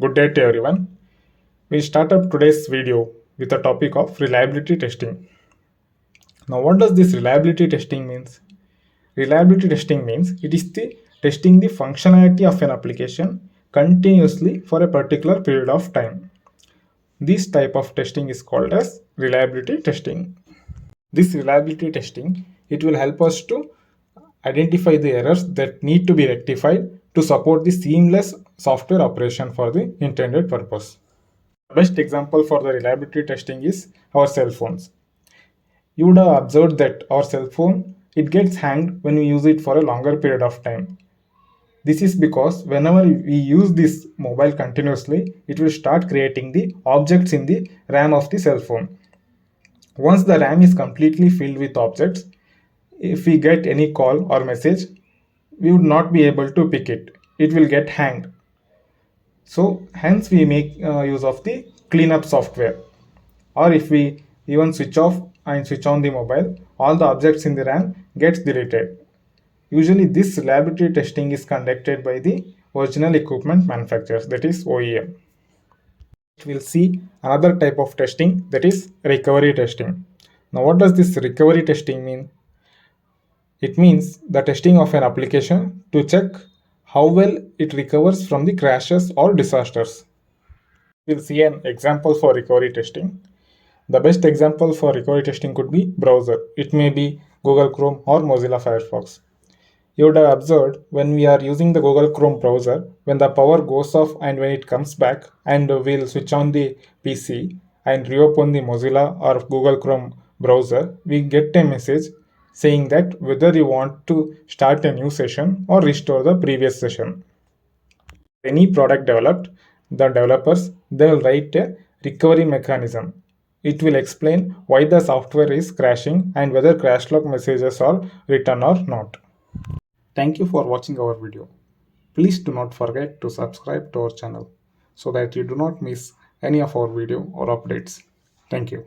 Good day to everyone. We start up today's video with the topic of reliability testing. Now, what does this reliability testing means? Reliability testing means it is the testing the functionality of an application continuously for a particular period of time. This type of testing is called as reliability testing. This reliability testing, it will help us to identify the errors that need to be rectified to support the seamless software operation for the intended purpose. The best example for the reliability testing is our cell phones. You would have observed that our cell phone, it gets hanged when we use it for a longer period of time. This is because whenever we use this mobile continuously, it will start creating the objects in the RAM of the cell phone. Once the RAM is completely filled with objects, if we get any call or message, we would not be able to pick it. It will get hanged. So hence we make use of the cleanup software. Or if we even switch off and switch on the mobile, all the objects in the RAM gets deleted. Usually this reliability testing is conducted by the original equipment manufacturers, that is OEM. We'll see another type of testing, that is recovery testing. Now what does this recovery testing mean? It means the testing of an application to check how well it recovers from the crashes or disasters. We'll see an example for recovery testing. The best example for recovery testing could be browser. It may be Google Chrome or Mozilla Firefox. You would have observed when we are using the Google Chrome browser, when the power goes off and when it comes back, and we'll switch on the PC and reopen the Mozilla or Google Chrome browser, we get a message saying that whether you want to start a new session or restore the previous session. Any product developed, the developers, they will write a recovery mechanism. It will explain why the software is crashing and whether crash log messages are written or not. Thank you for watching our video. Please do not forget to subscribe to our channel so that you do not miss any of our video or updates. Thank you.